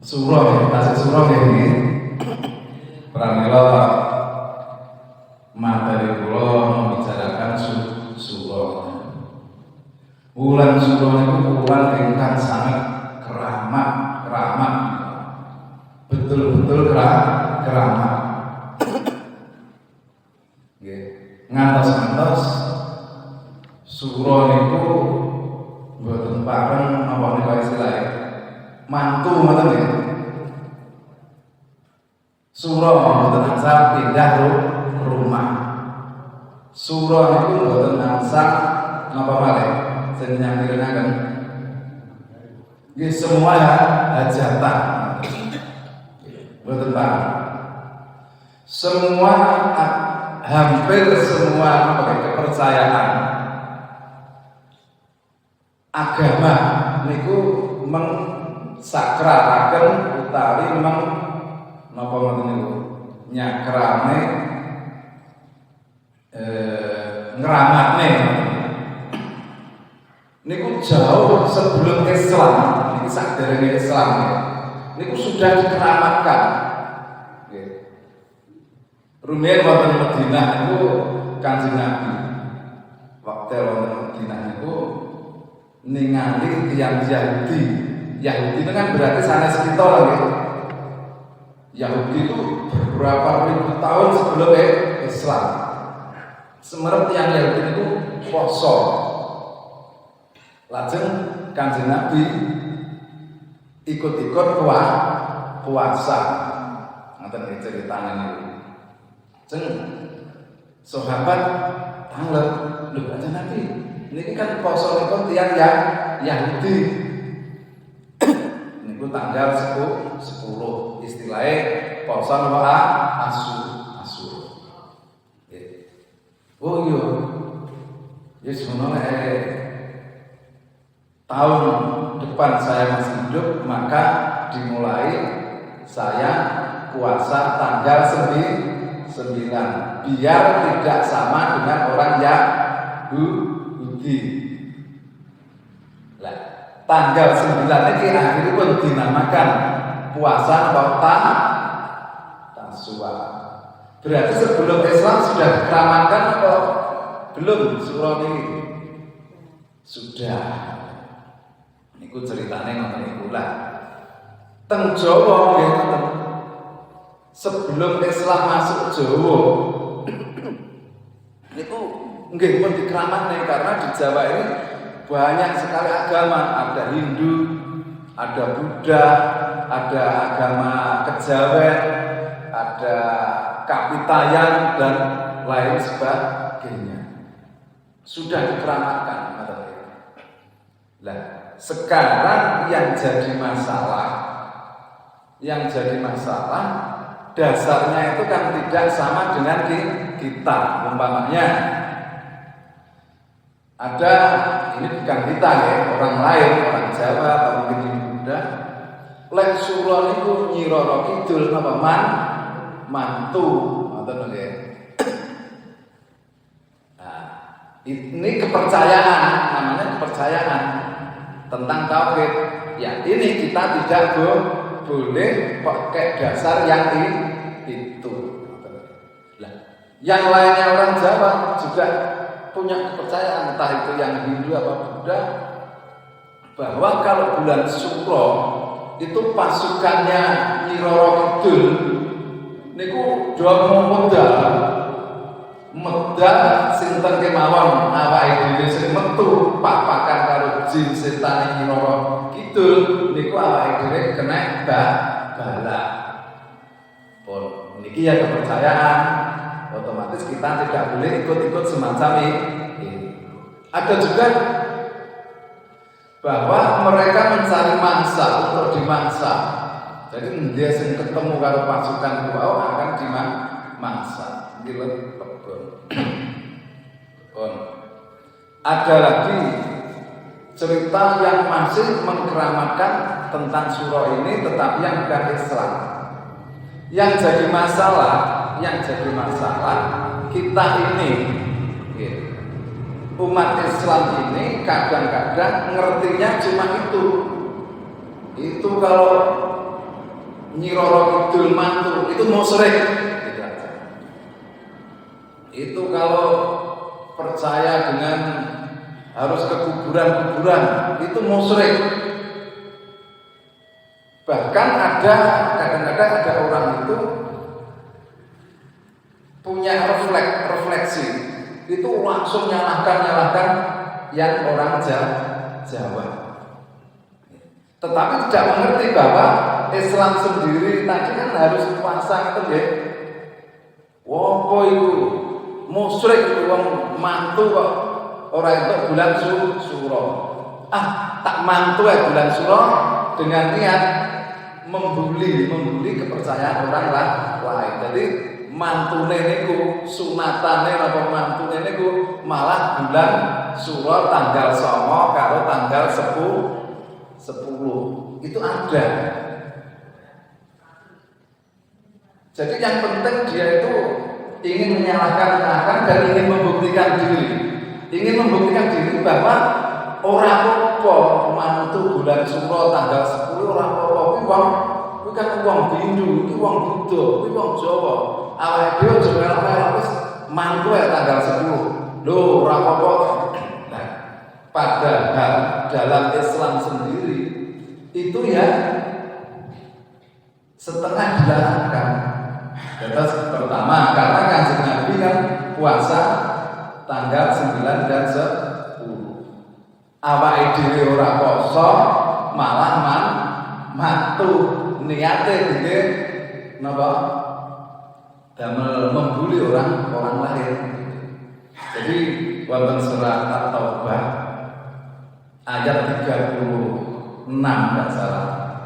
surah tasih surah ini pramila materi kula membicarakan surah. Bulan surah itu bulan ingkang sangat keramat, betul-betul keramat. Ngantos surah niku mboten pareng apa nika istilahé mantu ngoten nggih. Surah mboten asal pindah rumah. Surah niku mboten asal napa malih sing nyampirenaken. Nggih semua hajatan. Mboten pareng. Semua hampir semua kepercayaan agama niku mengsakralaken utawi napa ngoten niku nyakrane ngeramatne niku jauh sebelum Islam. Niki saderenge Islam niku sudah dikeramatkan. Rumiyin wonten Madinah niku Kanjeng Nabi waktu wonten Madinah niku ningali tiyang Yahudi. Yahudi itu kan berarti sanes kita lho nggih. Yahudi itu beberapa ribu tahun sebelum Islam. Semerep tiyang Yahudi itu poso. Lajeng Kanjeng Nabi ikut-ikut puasa. Ngoten ceritane niku. Jeng sahabat tanglep, lho Kanjeng Nabi, niki kan poso nipun tiyang Yahudi. Niku tanggal 10 istilahnya poso napa Asyura. Oh iya. Ya sebenarnya tahun depan saya masih hidup, maka dimulai saya puasa tanggal 9 biar tidak sama dengan orang Yahudi. Lah, tanggal 9 ini akhirnya pun dinamakan puasa atau Tasyua. Berarti sebelum Islam sudah dikeramatkan atau belum surah ini? Sudah. Niku ceritane ngoten niku lah. Teng Jawa nggih ngoten. Sebelum Islam masuk Jawa niku nggih pun dikeramatne karena di Jawa ini banyak sekali agama, ada Hindu, ada Buddha, ada agama Kejawen, ada Kapitayan dan lain sebagainya. Sudah dikeramatkan. Lah, sekarang yang jadi masalah dasarnya itu kan tidak sama dengan kita. Umpamanya ada, ini bukan kita ya, orang lain, orang Jawa atau mungkin di Buddha. Lek surah niku Nyi Roro Kidul napa mantu ngoten nggih. Nah, ini kepercayaan, namanya kepercayaan tentang tauhid. Ya, ini kita tidak boleh pakai dasar yang itu. Lah, yang lainnya orang Jawa juga punya kepercayaan, entah itu yang Hindu apa Buddha, bahwa kalau bulan Suro itu pasukannya Nyi Roro Kidul niku do medal sinten kemawon awake dhewe sing metu papakan karo jin setan Nyi Roro Kidul niku awake dhewe kena bala. Pun niki ya kepercayaan, otomatis kita tidak boleh ikut-ikut semacam ini. Ada juga bahwa mereka mencari mangsa untuk dimangsa. Jadi dia sing ketemu karo pasukan kuwi akan dimangsa. Nggih ada lagi cerita yang masih mengkeramatkan tentang surah ini, tetapi yang bukan Islam. Yang jadi masalah kita ini, umat Islam ini kadang-kadang ngertinya cuma itu kalau Nyiroro Kidul mantu itu musyrik gitu aja. Itu kalau percaya dengan harus ke kuburan-kuburan itu musyrik. Bahkan kadang-kadang ada orang itu punya refleksi itu langsung nyalahkan yang orang Jawa. Tetapi tidak mengerti bahwa Islam sendiri tadi kan harus puasa itu ya. Wopo itu musyrik itu wong mantu kok orang itu bulan suro. Tak mantu ya bulan suro dengan niat membuli kepercayaan orang lain. Jadi mantune niku sunatane apa mantune niku malah bulan suro tanggal 9 karo tanggal 10 itu ada. Jadi yang penting dia itu ingin menyalahkan dan ingin membuktikan diri bahwa orang apa mantu bulan suro tanggal 10 orang apa kuwi kan wong Hindu, kuwi wong Buddha, kuwi wong Jawa. Awake dhewe aja melok-melok wis mantu ya tanggal 10. Lho ora apa-apa. Nah, padahal dalam Islam sendiri itu ya setengah dilarangkan. Terus pertama karena Kanjeng Nabi kan puasa tanggal 9 dan 10. Awake dhewe ora poso malah mantu niate dite napa? Damel membuli orang lain. Jadi wonten surat At-Taubah ayat 36 enggak salah.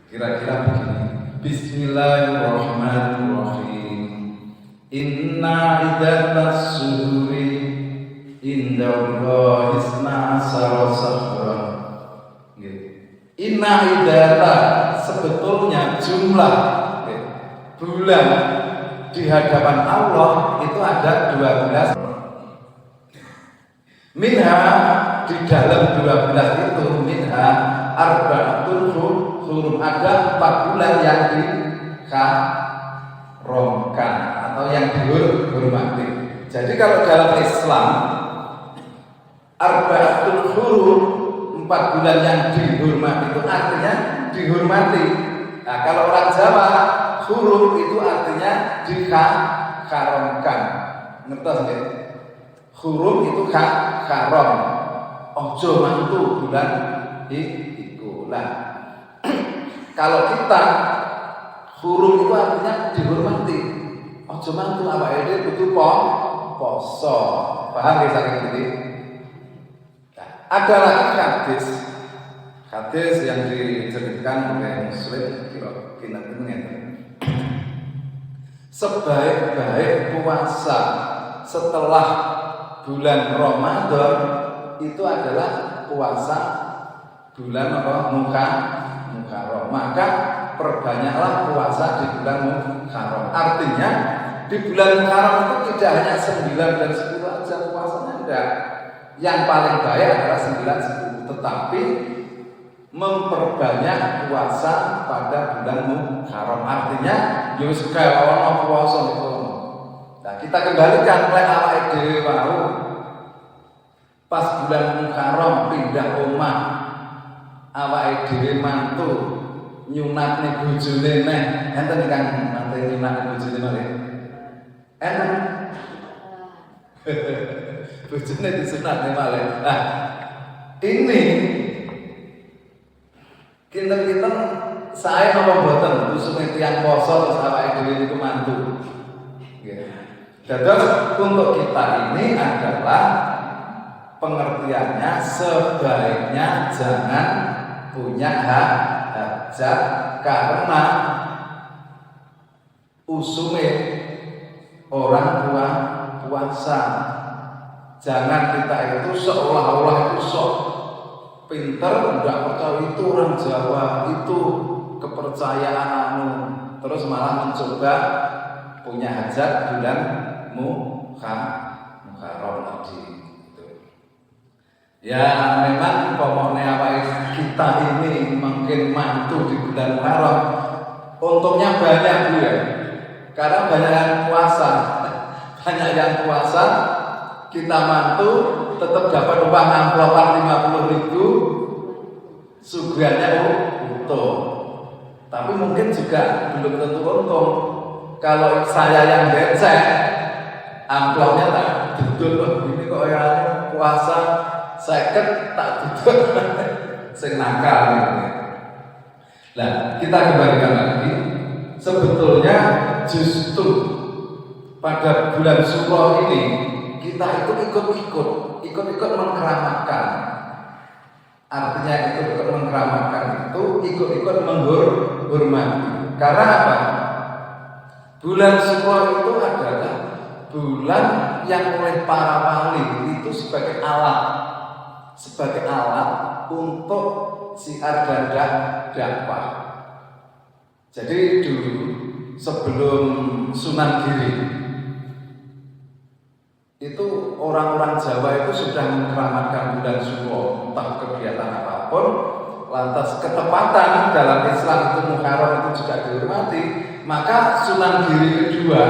Kira-kira begini. Bismillahirrahmanirrahim. Inna iddatas suduri indallahi isna asara. Inna iddata sebetulnya jumlah bulan di hadapan Allah itu ada 12. Minha di dalam 12 itu minha arba'atul hurum ada 4 bulan yang diharamkan atau yang dihormati. Jadi kalau dalam Islam arba'atul hurum 4 bulan yang dihormati itu artinya dihormati. Nah, kalau orang Jawa hurum itu artinya diharamkan. Ngertos nggih? Hurum itu haram. Ojo mantu bulan iku. Lah. Kalau kita hurum itu artinya dihormati. Ojo mantu awake dhewe kudu poso. Paham nggih saking iki? Ada lagi hadis yang diceritakan oleh Muslim kira-kira sebaik-baik puasa setelah bulan Ramadan itu adalah puasa bulan Muharram. Maka perbanyaklah puasa di bulan Muharram. Artinya di bulan Muharram itu tidak hanya 9 dan 10 aja puasanya, enggak. Yang paling baik adalah 9, 10, tetapi memperbanyak puasa pada bulan Muharram. Artinya wis kaya ana puasa niku. Nah, kita kembalikan lek awake dhewe wau pas bulan Muharram pindah omah, awake dhewe mantu nyunatne bojone neh, enten kan mantu nyunatne bojone malih. Enten. Bojone disunatne malih. Nah, ini kinten-kinten saya napa mboten usume tiyang poso terus awake dhewe niku mantu. Nggih. Dados untuk kita ini adalah pengertiannya sebaiknya jangan punya hajat karena usume orang puasa. Jangan kita itu seolah-olah itu sok pinter, enggak percaya itu orang Jawa, itu kepercayaan terus malah mencoba punya hajat bulan Muharram tadi. Ya memang pokoknya apa kita kita ini mungkin mantu di bulan Muharram, untungnya banyak Bu ya. Karena banyak yang puasa. Banyak yang puasa, kita mantu tetap dapat uang amplopan 50.000, suguhannya utuh. Tapi mungkin juga belum tentu untung. Kalau saya yang becek, amplopnya tak duduk, ini kok ya puasa seket tak duduk, sing nakal gitu. Nah, kita kembalikan lagi, sebetulnya justru pada bulan Syuro ini kita itu ikut mengkeramatkan. Artinya ikut mengkeramatkan itu ikut menghormati. Karena apa? Bulan Syuro itu adalah bulan yang oleh para wali itu sebagai alat untuk siar dan dakwah. Jadi dulu sebelum Sunan Giri itu orang-orang Jawa itu sudah mengkeramatkan bulan Syuro, entah kegiatan apapun. Lantas ketepatan dalam Islam itu Muharram itu juga dihormati. Maka Sunan Giri kedua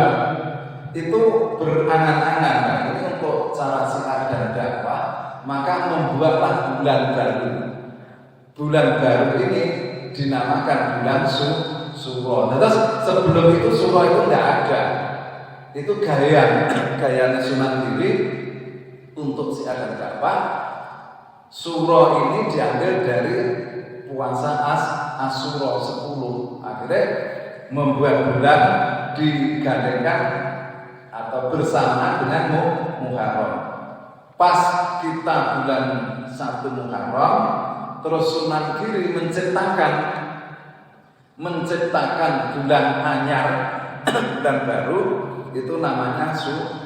itu berangan-angan, nah ini untuk cara siar dan dakwah, maka membuatlah bulan baru. Bulan baru ini dinamakan bulan Syuro. Terus sebelum itu Syuro itu tidak ada. Itu gaya Sunan Giri untuk siar dan dakwah. Syuro ini diambil dari puasa Asyura 10. Akhirnya membuat bulan digandengkan atau bersamaan dengan Muharram. Pas kita bulan 1 Muharram, terus Sunan Giri menciptakan bulan anyar, bulan baru, itu namanya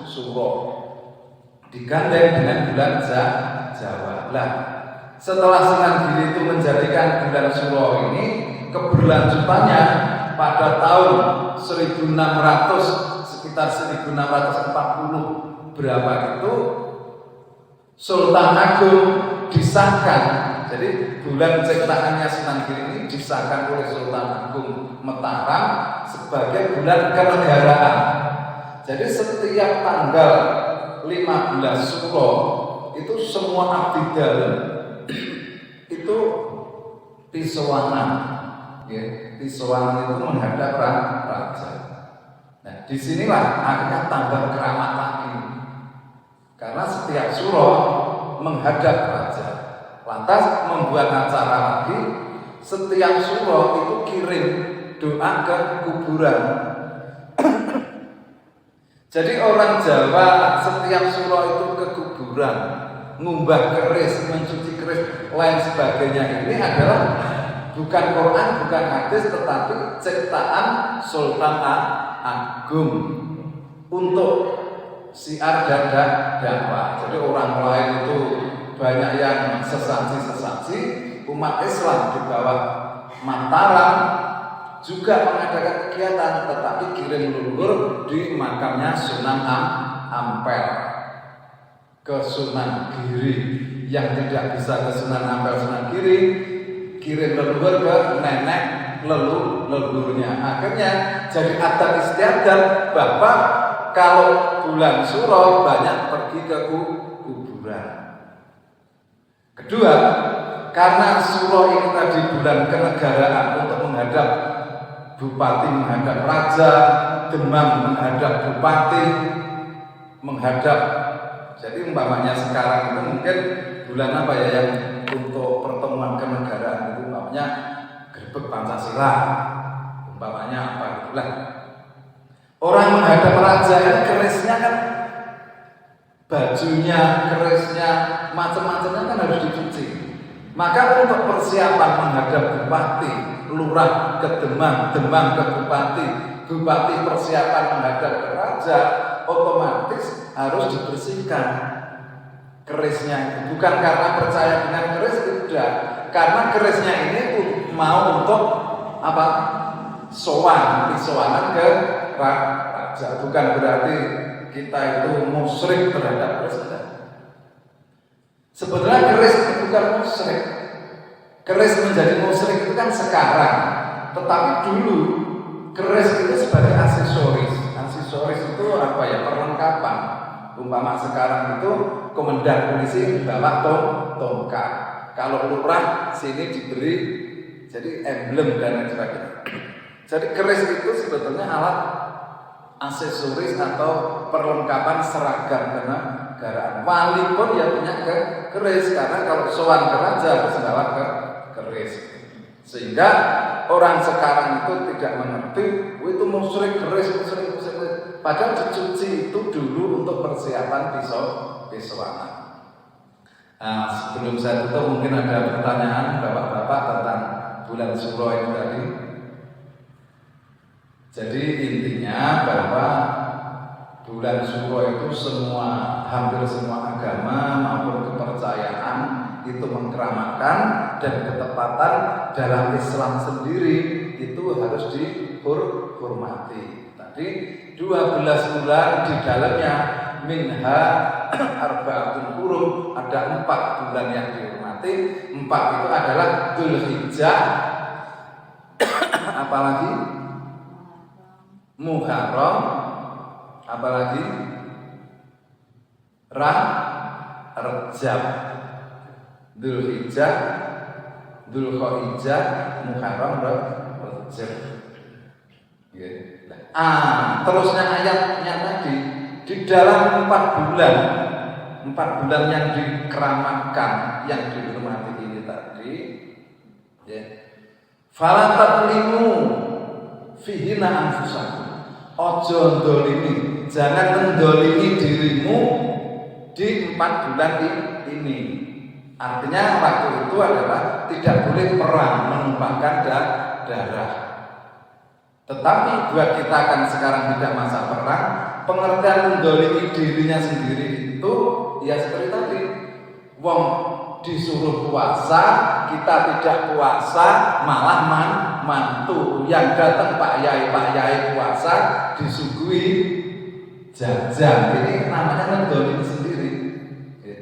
Syuro, digandeng dengan bulan Jawa. Nah, setelah Sunan Giri itu menjadikan bulan Syuro ini, keberlanjutannya pada tahun 1600, sekitar 1640 berapa itu, Sultan Agung disahkan. Jadi bulan ciptaannya Sunan Giri ini disahkan oleh Sultan Agung Mataram sebagai bulan kenegaraan. Jadi setiap tanggal 15 Syuro itu semua abdi dalam itu pisowanan, ya, pisowanan itu menghadap raja. Nah, disinilah akhirnya tambah keramat lagi, karena setiap Syuro menghadap raja. Lantas membuat acara lagi, setiap Syuro itu kirim doa ke kuburan. Jadi orang Jawa setiap Syuro itu ke kuburan, ngumbah keris, mencuci keris, lain sebagainya. Ini adalah bukan Quran, bukan hadis, tetapi ciptaan Sultan Agung untuk siar dan dakwah. Jadi orang lain itu banyak yang sesaji, umat Islam di bawah Mataram juga mengadakan kegiatan, tetapi kirim leluhur di makamnya Sunan Ampel ke Sunan Giri. Yang tidak bisa ke Sunan Ampel, Sunan Giri, kirim leluhur ke nenek leluhurnya. Akhirnya jadi adat istiadat Bapak kalau bulan Syuro banyak pergi ke kuburan. Kedua, karena Syuro ini tadi bulan kenegaraan untuk menghadap bupati, menghadap raja, Demam menghadap bupati, menghadap. Jadi umpamanya sekarang itu mungkin bulan apa ya yang untuk pertemuan kenegaraan itu umpamanya Grebek Pancasila, umpamanya apa itulah. Orang menghadap raja ini kerisnya kan, bajunya, kerisnya, macam-macamnya kan harus dicuci. Maka untuk persiapan menghadap bupati, lurah ke Demam, Demam ke bupati, bupati persiapan menghadap ke raja, otomatis harus dibersihkan kerisnya. Bukan karena percaya dengan keris, tidak. Karena kerisnya ini mau untuk apa? Sowanan ke raja. Bukan berarti kita itu musyrik terhadap keris. Sebenarnya keris itu bukan musyrik, Keris menjadi musyrik itu kan sekarang, tetapi dulu keris itu sebagai aksesoris. Aksesoris itu apa ya, perlengkapan. Umpama sekarang itu komandan polisi bawa tongkat. Kalau lurah sini diberi jadi emblem dan lain sebagainya. Jadi keris itu sebetulnya alat aksesoris atau perlengkapan seragam kenegaraan. Wali pun ya punya keris, karena kalau sowan ke raja harus bawa keris. Sehingga orang sekarang itu tidak mengerti, itu musyrik keris. Padahal dicuci itu dulu untuk persiapan pisauan. Nah, sebelum saya tutup mungkin ada pertanyaan bapak-bapak tentang bulan Suro ini tadi. Jadi intinya bahwa bulan Suro itu hampir semua agama maupun kepercayaan itu mengkeramatkan, dan ketepatan dalam Islam sendiri itu harus dihormati. Tadi 12 bulan di dalamnya minha arba'atun hurum, ada 4 bulan yang dihormati. 4 itu adalah Dzulhijjah, apalagi Muharram, apalagi Rajab. Dzulhijjah, Dzulqa'dah, Muharram, Rajab. Terusnya ayatnya tadi, di dalam 4 bulan yang dikeramatkan, yang dihormati ini tadi, ya. Fala tadlimu fihina anfusakum. Ojo ndolimi, jangan mendolimi dirimu di 4 bulan ini. Artinya waktu itu adalah tidak boleh perang, menumpahkan darah. Tetapi buat kita kan sekarang tidak masa perang, pengertian mendolimi dirinya sendiri itu ya seperti tadi, wong disuruh puasa, kita tidak puasa, malah mantu yang datang Pak Yai puasa disuguhi jajan. Ini namanya mendolimi sendiri,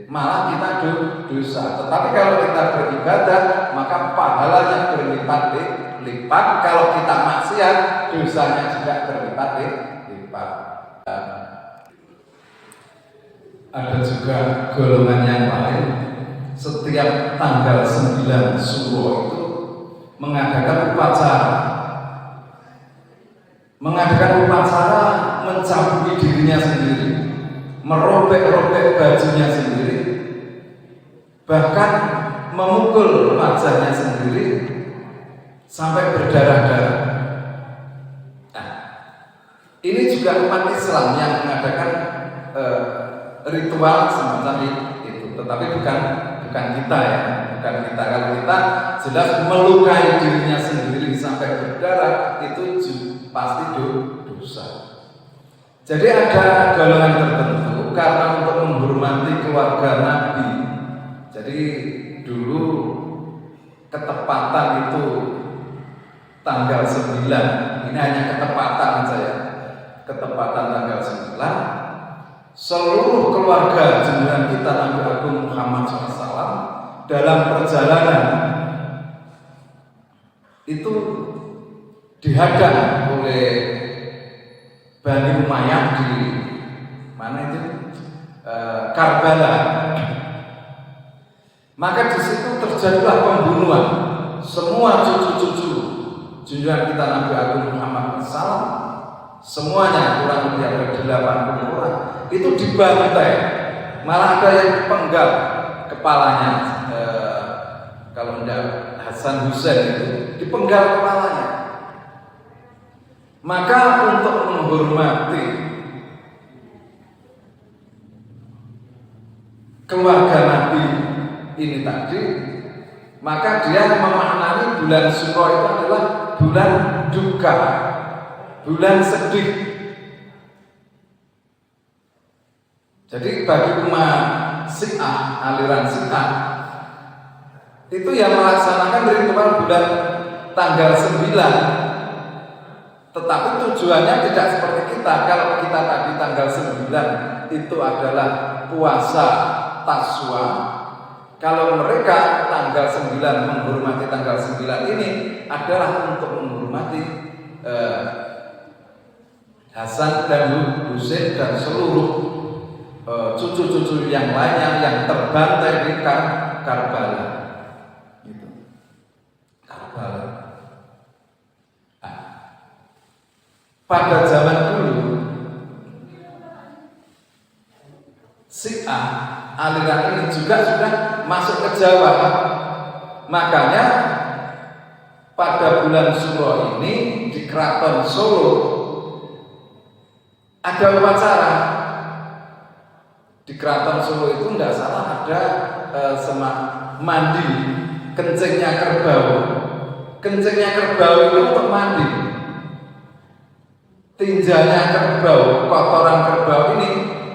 malah kita dosa. Tetapi kalau kita beribadah, maka pahalanya berlipat-lipat. Kalau kita maksiat, dosanya juga berlipat-lipat. Ada juga golongan yang lain, setiap tanggal 9 Suro itu mengadakan upacara mencabuli dirinya sendiri, merobek-robek bajunya sendiri, bahkan memukul wajahnya sendiri sampai berdarah-darah. Nah, ini juga umat Islam yang mengadakan ritual semacam itu, tetapi bukan kita ya, bukan kita. Kalau kita jelas melukai dirinya sendiri sampai berdarah, itu pasti dosa. Jadi ada golongan tertentu karena untuk menghormati keluarga Nabi. Jadi dulu ketepatan itu tanggal 9. Ini hanya ketepatan saja. Ketepatan tanggal 9. Seluruh keluarga junjungan kita Nabi Agung Muhammad SAW dalam perjalanan itu dihadang oleh Bani Umayyah di mana itu? Karbala. Maka di situ terjadilah pembunuhan. Semua cucu-cucu junjungan kita Nabi Agung Muhammad SAW, semuanya kurang lebih ada 80 orang itu dibantai. Malah ada yang dipenggal kepalanya. Kalau tidak Hasan Hussein itu dipenggal kepalanya. Maka untuk menghormati keluarga Nabi ini tadi, maka dia memaknai bulan Suro itu adalah bulan duka, bulan sedih. Jadi bagi umat Syiah, aliran Syiah, itu yang melaksanakan ritual bulan tanggal 9. Tetapi tujuannya tidak seperti kita. Kalau kita tadi tanggal 9 itu adalah puasa Taswa, Kalau mereka tanggal 9 menghormati tanggal 9 ini adalah untuk menghormati Hasan dan Husain dan seluruh cucu-cucu yang lainnya yang terbantai di Karbala. Gitu. Karbala. Nah, pada zaman dulu Syiah aliran ini juga sudah masuk ke Jawa. Makanya pada bulan Suro ini di Keraton Solo ada upacara. Di Keraton Solo itu tidak salah ada semak mandi kencingnya kerbau. Kencingnya kerbau itu untuk mandi. Tinjanya kerbau, kotoran kerbau ini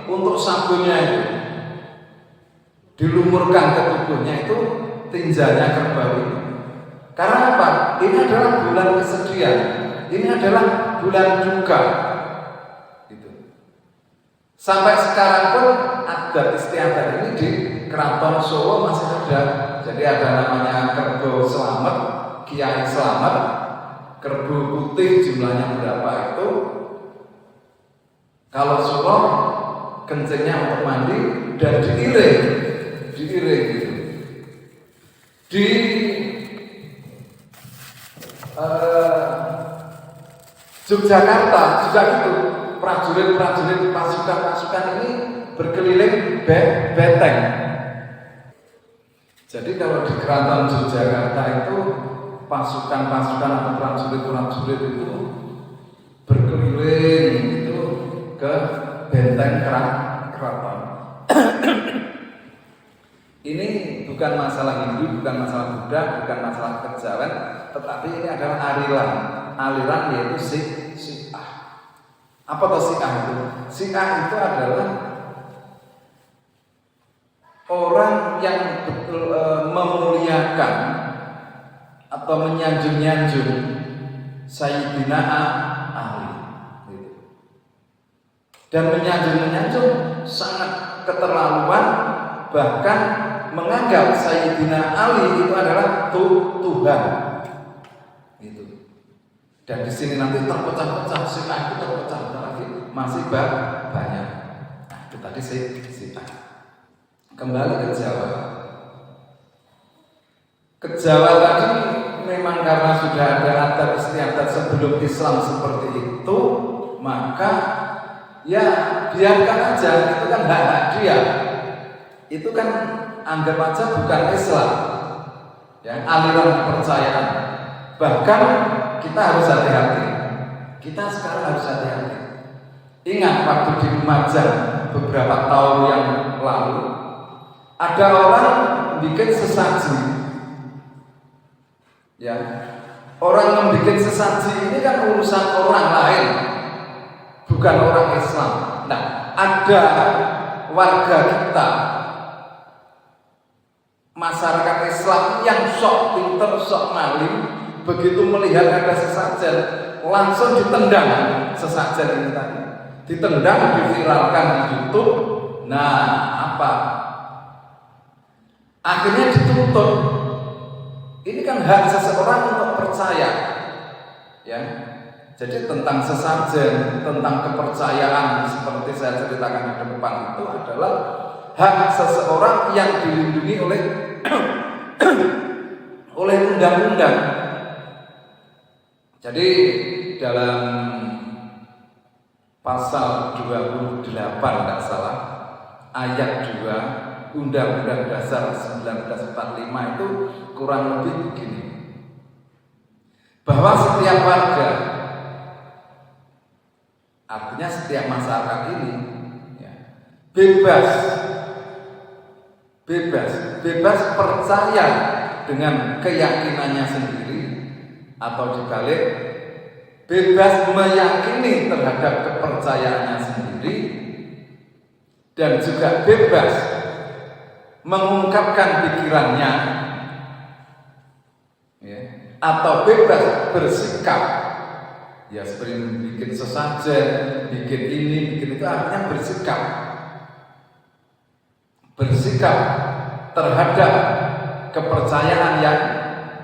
untuk sabunnya itu dilumurkan ke tubuhnya itu tinjanya kerbau ini. Karena apa? Ini adalah bulan kesedihan. Ini adalah bulan duka. Gitu. Sampai sekarang pun adat istiadat ini di Keraton Solo masih ada. Jadi ada namanya kerbau selamat, Kiai Selamat, kerbau putih jumlahnya berapa itu. Kalau Solo kencingnya untuk mandi dan diiring gitu. Di Yogyakarta juga gitu, prajurit pasukan ini berkeliling beteng. Jadi kalau di Keraton Yogyakarta itu pasukan atau prajurit itu berkeliling itu ke benteng keraton. Ini bukan masalah Hindu, bukan masalah Buddha, bukan masalah kejawen, tetapi ini adalah aliran yaitu Syiah. Apa itu Syiah itu? Syiah itu adalah orang yang betul memuliakan atau menyanjung Sayyidina Ali. Dan menyanjung sangat keterlaluan, bahkan menganggap Sayyidina Ali itu adalah Tuhan. Gitu. Dan di sini nanti terpecah-pecah, Syiah itu terpecah lagi, masih banyak. Nah, itu tadi Syiah. Kembali ke Jawa. Ke Jawa tadi memang karena sudah ada adat istiadat sebelum Islam seperti itu, maka ya biarkan aja, itu kan hak dia. Itu kan anggap aja bukan Islam, ya, aliran kepercayaan. Bahkan kita harus hati-hati. Kita sekarang harus hati-hati. Ingat waktu di Lumajang beberapa tahun yang lalu, ada orang bikin sesaji. Ya, orang membuat sesaji ini kan urusan orang lain, bukan orang Islam. Nah, ada warga kita, masyarakat Islam yang sok pinter, sok maling, begitu melihat ada sesajen, langsung ditendang sesajen ini tadi. Ditendang, diviralkan di YouTube. Nah, apa? Akhirnya dituntut. Ini kan hak seseorang untuk percaya, ya. Jadi tentang sesajen, tentang kepercayaan seperti saya ceritakan di depan itu adalah hak seseorang yang dilindungi oleh oleh undang-undang. Jadi dalam pasal 28 tidak salah, ayat 2 Undang-Undang Dasar 1945 itu kurang lebih begini, bahwa setiap warga, artinya setiap masyarakat ini, ya, bebas percaya dengan keyakinannya sendiri, atau dibalik, bebas meyakini terhadap kepercayaannya sendiri, dan juga bebas mengungkapkan pikirannya, ya, atau bebas bersikap, ya, seperti bikin sesajen, bikin ini, bikin itu, artinya bersikap terhadap kepercayaan yang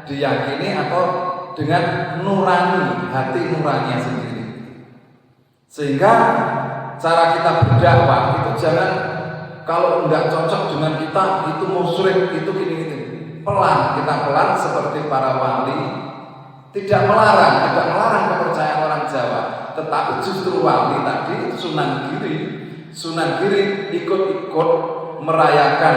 diyakini atau dengan nurani, hati nuraninya sendiri. Sehingga cara kita berdakwah itu jangan kalau enggak cocok dengan kita itu musyrik, itu gini-gini. Pelan, kita pelan seperti para wali, tidak melarang kepercayaan orang Jawa, tetapi justru wali tadi Sunan Giri ikut-ikut merayakan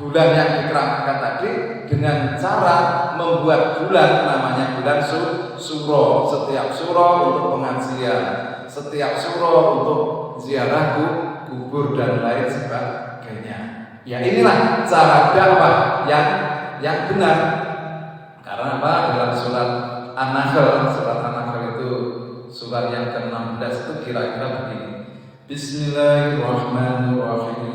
bulan yang dikeramatkan tadi dengan cara membuat bulan namanya bulan Suro. Setiap Suro untuk pengajian, setiap Suro untuk ziarah kubur dan lain sebagainya. Ya inilah cara dakwah yang benar. Karena apa? Dalam surat An-Nahl itu surat yang ke-16 itu kira-kira begini. Bismillahirrahmanirrahim.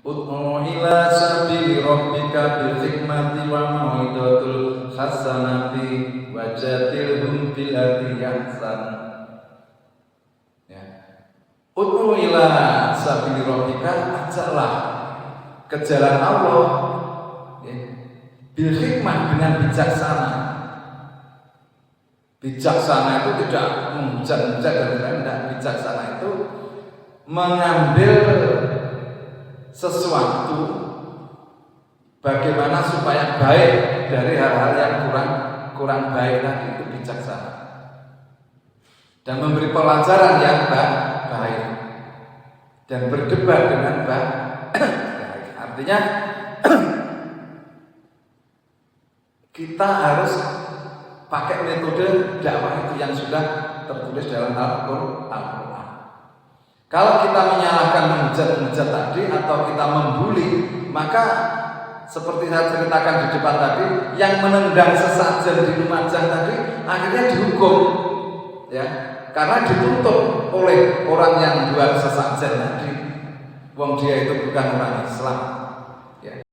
Ud'u ila sabili rabbika bil hikmati wa mau'izatil hasanati wajadilhum billati ahsan. Ya. Ud'u ila sabili rabbika, ajaklah ke jalan Allah, ya. Bil hikmah, dengan bijaksana. Bijaksana itu tidak menghujat-hujat dan rendah. Bijaksana itu mengambil sesuatu bagaimana supaya baik dari hal-hal yang kurang baik tadi, itu bijaksana. Dan memberi pelajaran yang baik dan berdebat dengan baik. Artinya kita harus pakai metode dakwah itu yang sudah tertulis dalam Al-Quran. Kalau kita menyalahkan, menghujat tadi, atau kita membuli, maka seperti saya ceritakan di depan tadi, yang menendang sesajen di Lumajang tadi akhirnya dihukum, ya, karena dituntut oleh orang yang buat sesajen tadi. Wong dia itu bukan orang Islam.